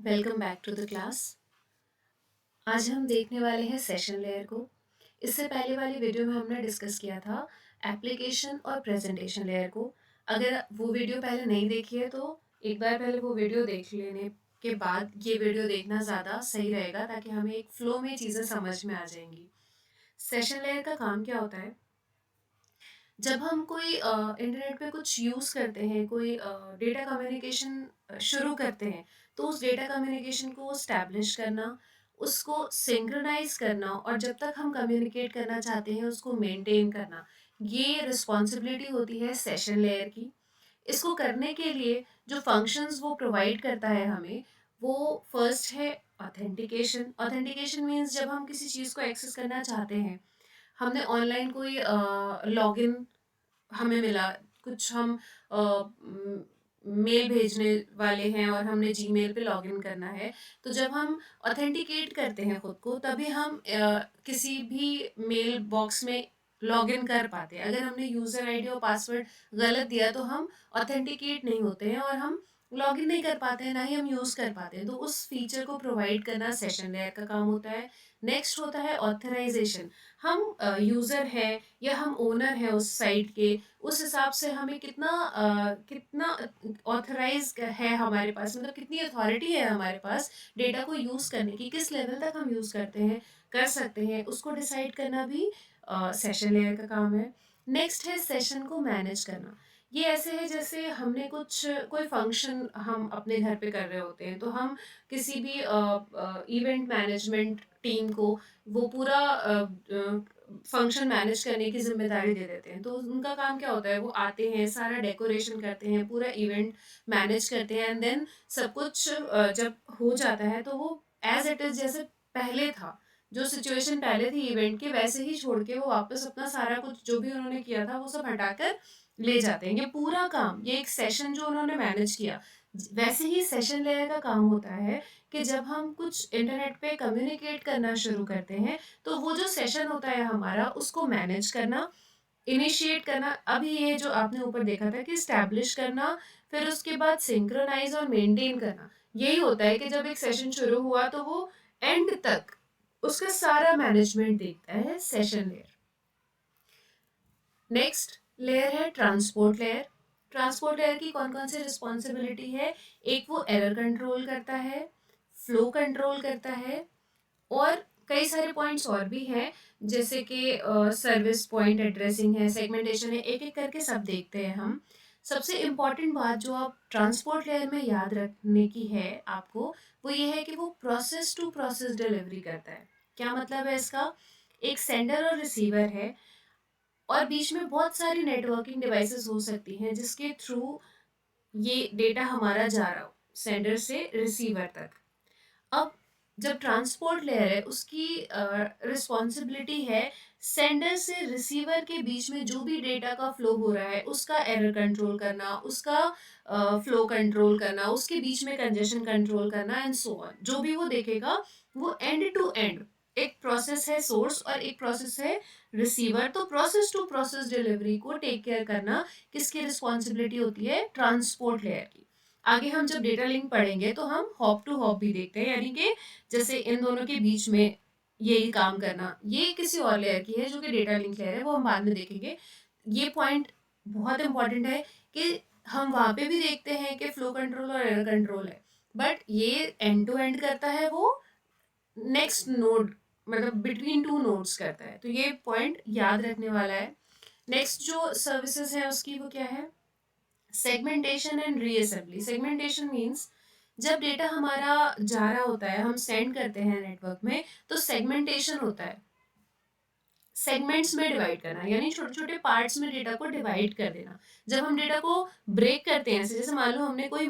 Welcome back to the class. आज हम देखने वाले हैं सेशन लेयर को। इससे पहले वाली वीडियो में हमने डिस्कस किया था एप्लीकेशन और प्रेजेंटेशन लेयर को। अगर वो वीडियो पहले नहीं देखी है तो एक बार पहले वो वीडियो देख लेने के बाद ये वीडियो देखना ज़्यादा सही रहेगा, ताकि हमें एक फ्लो में चीज़ें समझ में आ जाएंगी। सेशन लेयर का काम क्या होता है? जब हम कोई इंटरनेट पे कुछ यूज़ करते हैं, कोई डेटा कम्युनिकेशन शुरू करते हैं, तो उस डेटा कम्युनिकेशन को स्टैब्लिश करना, उसको सिंक्रोनाइज करना और जब तक हम कम्युनिकेट करना चाहते हैं उसको मेंटेन करना, ये रिस्पॉन्सिबिलिटी होती है सेशन लेयर की। इसको करने के लिए जो फंक्शंस वो प्रोवाइड करता है हमें, वो फर्स्ट है ऑथेंटिकेशन। ऑथेंटिकेशन मीन्स जब हम किसी चीज़ को एक्सेस करना चाहते हैं, हमने ऑनलाइन कोई लॉगिन हमें मिला, कुछ हम मेल भेजने वाले हैं और हमने जीमेल पे लॉगिन करना है, तो जब हम ऑथेंटिकेट करते हैं खुद को तभी हम किसी भी मेल बॉक्स में लॉगिन कर पाते हैं। अगर हमने यूज़र आईडी और पासवर्ड गलत दिया तो हम ऑथेंटिकेट नहीं होते हैं और हम लॉगिन नहीं कर पाते हैं, ना ही हम यूज़ कर पाते हैं। तो उस फीचर को प्रोवाइड करना सेशन लेयर का काम होता है। नेक्स्ट होता है ऑथराइजेशन। हम यूज़र हैं या हम ओनर हैं उस साइट के, उस हिसाब से हमें कितना ऑथराइज है हमारे पास, मतलब कितनी अथॉरिटी है हमारे पास डेटा को यूज़ करने की, किस लेवल तक हम यूज़ कर सकते हैं, उसको डिसाइड करना भी सेशन लेयर का काम है। नेक्स्ट है सेशन को मैनेज करना। ये ऐसे है जैसे हमने कोई फंक्शन हम अपने घर पे कर रहे होते हैं, तो हम किसी भी इवेंट मैनेजमेंट टीम को वो पूरा फंक्शन मैनेज करने की जिम्मेदारी दे देते हैं। तो उनका काम क्या होता है, वो आते हैं, सारा डेकोरेशन करते हैं, पूरा इवेंट मैनेज करते हैं, एंड देन सब कुछ जब हो जाता है तो वो एज इट इज़ जैसे पहले था, जो सिचुएशन पहले थी इवेंट के, वैसे ही छोड़ के वो वापस अपना सारा कुछ जो भी उन्होंने किया था वो सब हटाकर ले जाते हैं। ये पूरा काम, ये एक सेशन जो उन्होंने मैनेज किया, वैसे ही सेशन लेयर का काम होता है कि जब हम कुछ इंटरनेट पे कम्युनिकेट करना शुरू करते हैं, तो वो जो सेशन होता है हमारा, उसको मैनेज करना, इनिशिएट करना, अभी ये जो आपने ऊपर देखा था कि स्टैब्लिश करना, फिर उसके बाद सिंक्रोनाइज और मेंटेन करना, यही होता है कि जब एक सेशन शुरू हुआ तो वो एंड तक उसका सारा मैनेजमेंट देखता है सेशन लेयर। नेक्स्ट लेयर है ट्रांसपोर्ट लेयर। ट्रांसपोर्ट लेयर की कौन कौन सी रिस्पॉन्सिबिलिटी है? एक वो एरर कंट्रोल करता है, फ्लो कंट्रोल करता है, और कई सारे पॉइंट्स और भी हैं, जैसे कि सर्विस पॉइंट एड्रेसिंग है, सेगमेंटेशन है, एक एक करके सब देखते हैं हम। सबसे इम्पॉर्टेंट बात जो आप ट्रांसपोर्ट लेयर में याद रखने की है आपको, वो ये है कि वो प्रोसेस टू प्रोसेस डिलीवरी करता है। क्या मतलब है इसका? एक सेंडर और रिसीवर है और बीच में बहुत सारी नेटवर्किंग डिवाइसेस हो सकती हैं जिसके थ्रू ये डेटा हमारा जा रहा हो सेंडर से रिसीवर तक। अब जब ट्रांसपोर्ट लेयर है, उसकी रिस्पॉन्सिबिलिटी है सेंडर से रिसीवर के बीच में जो भी डेटा का फ्लो हो रहा है उसका एरर कंट्रोल करना, उसका फ्लो कंट्रोल करना, उसके बीच में कंजेशन कंट्रोल करना, एंड सो ऑन। जो भी वो देखेगा वो एंड टू एंड, एक प्रोसेस है सोर्स और एक प्रोसेस है रिसीवर, तो प्रोसेस टू प्रोसेस डिलीवरी को टेक केयर करना किसकी रिस्पॉन्सिबिलिटी होती है? ट्रांसपोर्ट लेयर की। आगे हम जब डेटा लिंक पढ़ेंगे तो हम हॉप टू हॉप भी देखते हैं, यानी कि जैसे इन दोनों के बीच में यही काम करना, ये किसी और लेयर की है जो कि डेटा लिंक लेयर है, वो हम बाद में देखेंगे। ये पॉइंट बहुत इंपॉर्टेंट है कि हम वहाँ पे भी देखते हैं कि फ्लो कंट्रोल और एरर कंट्रोल है, बट ये एंड टू एंड करता है वो नेक्स्ट नोड, मतलब बिटवीन टू नोड्स करता है, तो ये पॉइंट याद रखने वाला है। नेक्स्ट जो सर्विसेज है उसकी वो क्या है? Segmentation and reassembly. Segmentation means जब डेटा हमारा जा रहा होता है, हम सेंड करते हैं नेटवर्क में, तो सेगमेंटेशन होता है सेगमेंट्स में डिवाइड करना, यानी छोटे छोटे पार्ट्स में डेटा को डिवाइड कर देना। जब हम डेटा को ब्रेक करते हैं, जैसे मान लो हमने कोई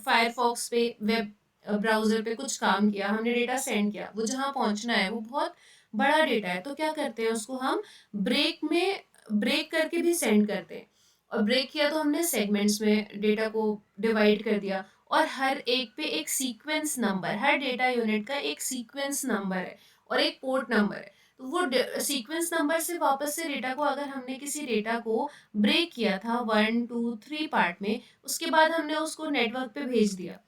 फायरफॉक्स पे, वेब ब्राउजर पे कुछ काम किया, हमने डेटा सेंड किया, वो जहाँ पहुँचना है वो बहुत बड़ा डेटा है, तो क्या करते हैं, उसको हम ब्रेक करके भी सेंड करते हैं। और ब्रेक किया तो हमने सेगमेंट्स में डेटा को डिवाइड कर दिया, और हर एक पे एक सीक्वेंस नंबर, हर डेटा यूनिट का एक सीक्वेंस नंबर है और एक पोर्ट नंबर है। तो वो सीक्वेंस नंबर से वापस से डेटा को, अगर हमने किसी डेटा को ब्रेक किया था 1 2 3 पार्ट में, उसके बाद हमने उसको नेटवर्क पे भेज दिया,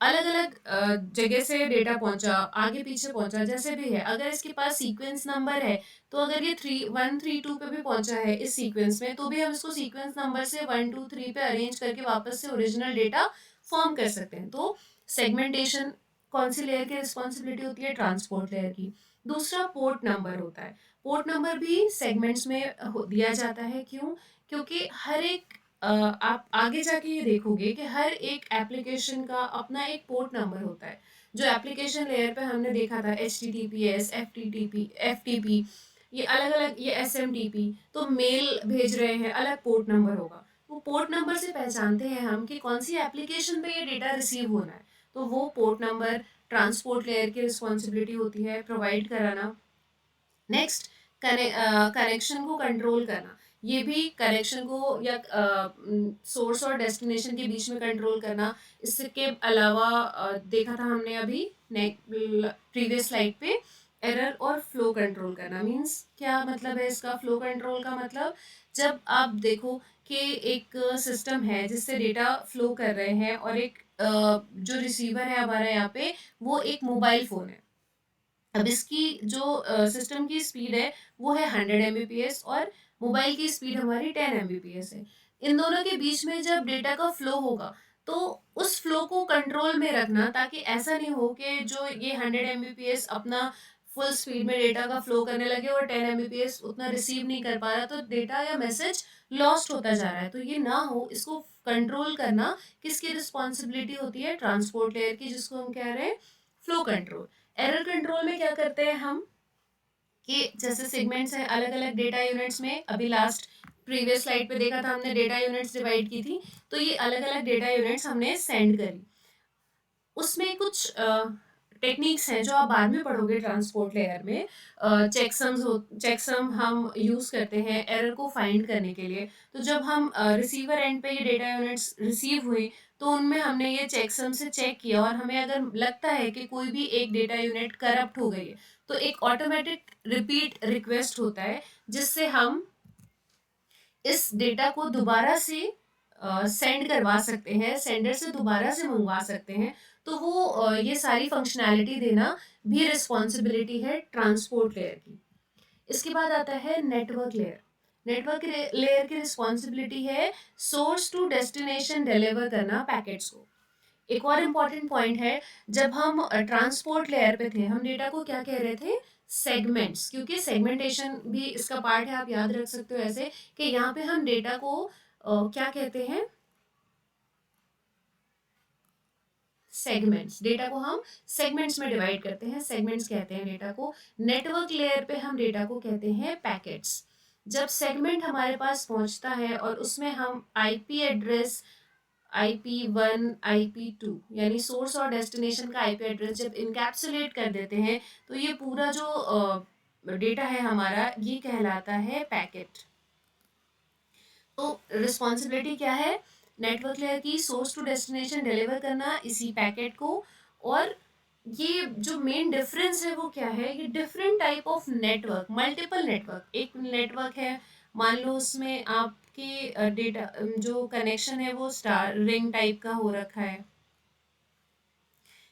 अलग अलग जगह से डेटा पहुंचा, आगे पीछे पहुंचा, जैसे भी है, अगर इसके पास सीक्वेंस नंबर है तो अगर ये 132 पे भी पहुंचा है इस सीक्वेंस में, तो भी हम इसको सीक्वेंस नंबर से 1 2 3 पे अरेंज करके वापस से ओरिजिनल डेटा फॉर्म कर सकते हैं। तो सेगमेंटेशन कौन सी लेयर की रिस्पॉन्सिबिलिटी होती है? ट्रांसपोर्ट लेयर की। दूसरा पोर्ट नंबर होता है। पोर्ट नंबर भी सेगमेंट्स में दिया जाता है। क्यों? क्योंकि हर एक आप आगे जाके ये देखोगे कि हर एक एप्लीकेशन का अपना एक पोर्ट नंबर होता है। जो एप्लीकेशन लेयर पे हमने देखा था HTTPS, FTP, ये अलग अलग, ये SMTP, तो मेल भेज रहे हैं, अलग पोर्ट नंबर होगा। वो पोर्ट नंबर से पहचानते हैं हम कि कौन सी एप्लीकेशन पे ये डेटा रिसीव होना है। तो वो पोर्ट नंबर ट्रांसपोर्ट लेयर की रिस्पॉन्सिबिलिटी होती है प्रोवाइड कराना। नेक्स्ट, कनेक्शन को कंट्रोल करना। ये भी कनेक्शन को या सोर्स और डेस्टिनेशन के बीच में कंट्रोल करना। इसके अलावा देखा था हमने अभी प्रीवियस स्लाइड पे, एरर और फ्लो कंट्रोल करना। मीन्स क्या मतलब है इसका? फ्लो कंट्रोल का मतलब, जब आप देखो कि एक सिस्टम है जिससे डेटा फ्लो कर रहे हैं और एक जो रिसीवर है हमारा यहाँ पे, वो एक मोबाइल फ़ोन है। अब इसकी जो सिस्टम की स्पीड है वो है 100 Mbps और मोबाइल की स्पीड हमारी 10 Mbps है। इन दोनों के बीच में जब डेटा का फ्लो होगा तो उस फ्लो को कंट्रोल में रखना, ताकि ऐसा नहीं हो कि जो ये 100 Mbps अपना फुल स्पीड में डेटा का फ्लो करने लगे और 10 Mbps उतना रिसीव नहीं कर पा रहा, तो डेटा या मैसेज लॉस्ट होता जा रहा है। तो ये ना हो, इसको कंट्रोल करना किसकी रिस्पॉन्सिबिलिटी होती है? ट्रांसपोर्ट लेयर की, जिसको हम कह रहे हैं फ्लो कंट्रोल। एरर कंट्रोल में क्या करते हैं हम कि जैसे सेगमेंट्स हैं अलग अलग डेटा यूनिट्स में, अभी लास्ट प्रीवियस स्लाइड पे देखा था हमने, डेटा यूनिट्स डिवाइड की थी। तो ये अलग अलग डेटा यूनिट्स हमने सेंड करी। उसमें कुछ टेक्निक्स हैं जो आप बाद में पढ़ोगे ट्रांसपोर्ट लेयर में। चेकसम हम यूज़ करते हैं एरर को फाइंड करने के लिए। तो जब हम रिसीवर एंड पे ये डेटा यूनिट्स रिसीव हुई, तो उनमें हमने ये चेकसम से चेक किया, और हमें अगर लगता है कि कोई भी एक डेटा यूनिट करप्ट हो गई है, तो एक ऑटोमेटिक रिपीट रिक्वेस्ट होता है, जिससे हम इस डेटा को दोबारा से सेंड करवा सकते हैं, सेंडर से दोबारा से मंगवा सकते हैं। तो वो ये सारी फंक्शनैलिटी देना भी रिस्पॉन्सिबिलिटी है ट्रांसपोर्ट लेयर की। इसके बाद आता है नेटवर्क लेयर। नेटवर्क लेयर की रिस्पॉन्सिबिलिटी है सोर्स टू डेस्टिनेशन डिलीवर करना पैकेट्स को। एक और इम्पॉर्टेंट पॉइंट है, जब हम ट्रांसपोर्ट लेयर पे थे, हम डेटा को क्या कह रहे थे? सेगमेंट्स, क्योंकि सेगमेंटेशन भी इसका पार्ट है। आप याद रख सकते हो ऐसे कि यहाँ पे हम डेटा को क्या कहते हैं? सेगमेंट्स। डेटा को हम सेगमेंट्स में डिवाइड करते हैं, सेगमेंट्स कहते हैं डेटा को। नेटवर्क लेयर पे हम डेटा को कहते हैं पैकेट्स। जब सेगमेंट हमारे पास पहुंचता है और उसमें हम आईपी एड्रेस, IP1, IP2 यानी सोर्स और डेस्टिनेशन का आईपी एड्रेस जब इनकैप्सुलेट कर देते हैं, तो ये पूरा जो डेटा है हमारा, ये कहलाता है पैकेट। तो रिस्पॉन्सिबिलिटी क्या है नेटवर्क लेयर की? सोर्स टू डेस्टिनेशन डिलीवर करना इसी पैकेट को। और ये जो मेन डिफरेंस है वो क्या है? ये different type of network, multiple network. एक नेटवर्क है, मान लो उसमें आपके डेटा जो कनेक्शन है वो स्टार रिंग टाइप का हो रखा है।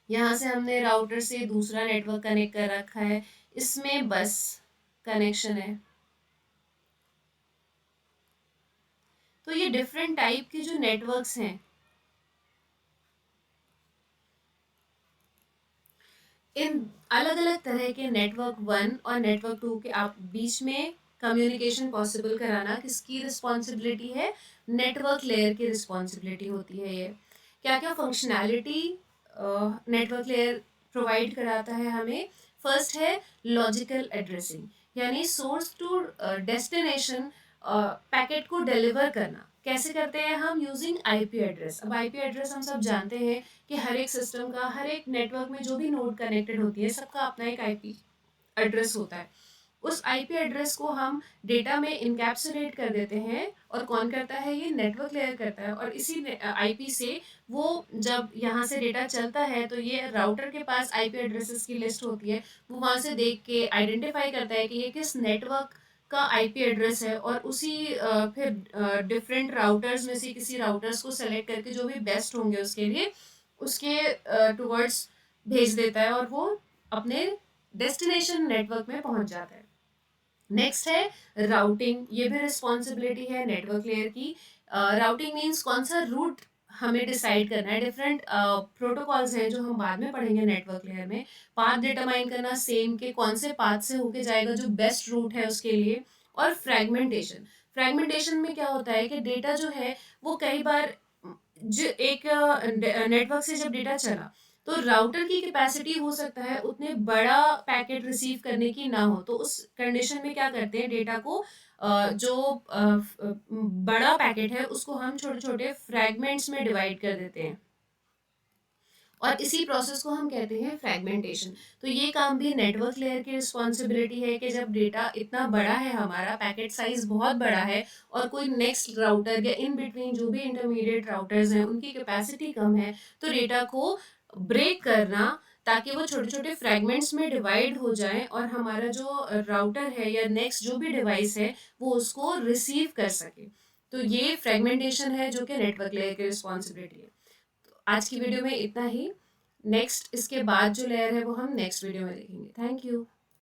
यहाँ से हमने राउटर से दूसरा नेटवर्क कनेक्ट कर रखा है, इसमें बस कनेक्शन है। तो ये डिफरेंट टाइप के जो नेटवर्क्स हैं, इन अलग अलग तरह के नेटवर्क 1 और नेटवर्क 2 के आप बीच में कम्युनिकेशन पॉसिबल कराना किसकी रिस्पॉन्सिबिलिटी है? नेटवर्क लेयर की रिस्पॉन्सिबिलिटी होती है। ये क्या क्या फंक्शनैलिटी नेटवर्क लेयर प्रोवाइड कराता है हमें? फर्स्ट है लॉजिकल एड्रेसिंग, यानी सोर्स टू डेस्टिनेशन पैकेट को डिलीवर करना। कैसे करते हैं हम? Using IP address. अब आईपी एड्रेस हम सब जानते हैं कि हर एक सिस्टम का, हर एक नेटवर्क में जो भी नोड कनेक्टेड होती है, सबका अपना एक आईपी एड्रेस होता है। उस आईपी एड्रेस को हम डेटा में इनकैप्सुलेट कर देते हैं। और कौन करता है? ये नेटवर्क लेयर करता है। और इसी आईपी से वो जब यहाँ से डेटा चलता है, तो ये राउटर के पास आईपी एड्रेसेस की लिस्ट होती है। वो वहाँ से देख के आइडेंटिफाई करता है कि ये किस नेटवर्क का आईपी एड्रेस है, और उसी फिर डिफरेंट राउटर्स में से किसी राउटर्स को सेलेक्ट करके जो भी बेस्ट होंगे उसके लिए, उसके टुवर्ड्स भेज देता है और वो अपने डेस्टिनेशन नेटवर्क में पहुंच जाता है। नेक्स्ट है राउटिंग। ये भी रिस्पॉन्सिबिलिटी है नेटवर्क लेयर की। राउटिंग मीन्स कौन सा रूट हमें डिसाइड करना है। डिफरेंट प्रोटोकॉल्स हैं जो हम बाद में पढ़ेंगे नेटवर्क लेयर में। पाथ डिटरमाइन करना, सेम के कौन से पाथ से होके जाएगा जो बेस्ट रूट है उसके लिए। और फ्रेगमेंटेशन। फ्रेगमेंटेशन में क्या होता है कि डेटा जो है वो कई बार जो एक नेटवर्क से जब डेटा चला तो राउटर की कैपेसिटी हो सकता है उतने बड़ा पैकेट रिसीव करने की ना हो, तो उस कंडीशन में क्या करते हैं, डेटा को जो बड़ा पैकेट है उसको हम छोटे छोटे फ्रैगमेंट्स में डिवाइड कर देते हैं और इसी प्रोसेस को हम कहते हैं फ्रैगमेंटेशन। तो ये काम भी नेटवर्क लेयर की रिस्पॉन्सिबिलिटी है कि जब डेटा इतना बड़ा है, हमारा पैकेट साइज बहुत बड़ा है और कोई नेक्स्ट राउटर या इन बिटवीन जो भी इंटरमीडिएट राउटर्स हैं उनकी कैपेसिटी कम है, तो डेटा को ब्रेक करना ताकि वो छोटे छोटे फ्रैगमेंट्स में डिवाइड हो जाए और हमारा जो राउटर है या नेक्स्ट जो भी डिवाइस है वो उसको रिसीव कर सके। तो ये फ्रेगमेंटेशन है जो कि नेटवर्क लेयर की रिस्पॉन्सिबिलिटी है। आज की वीडियो में इतना ही। नेक्स्ट इसके बाद जो लेयर है वो हम नेक्स्ट वीडियो में देखेंगे। Thank you.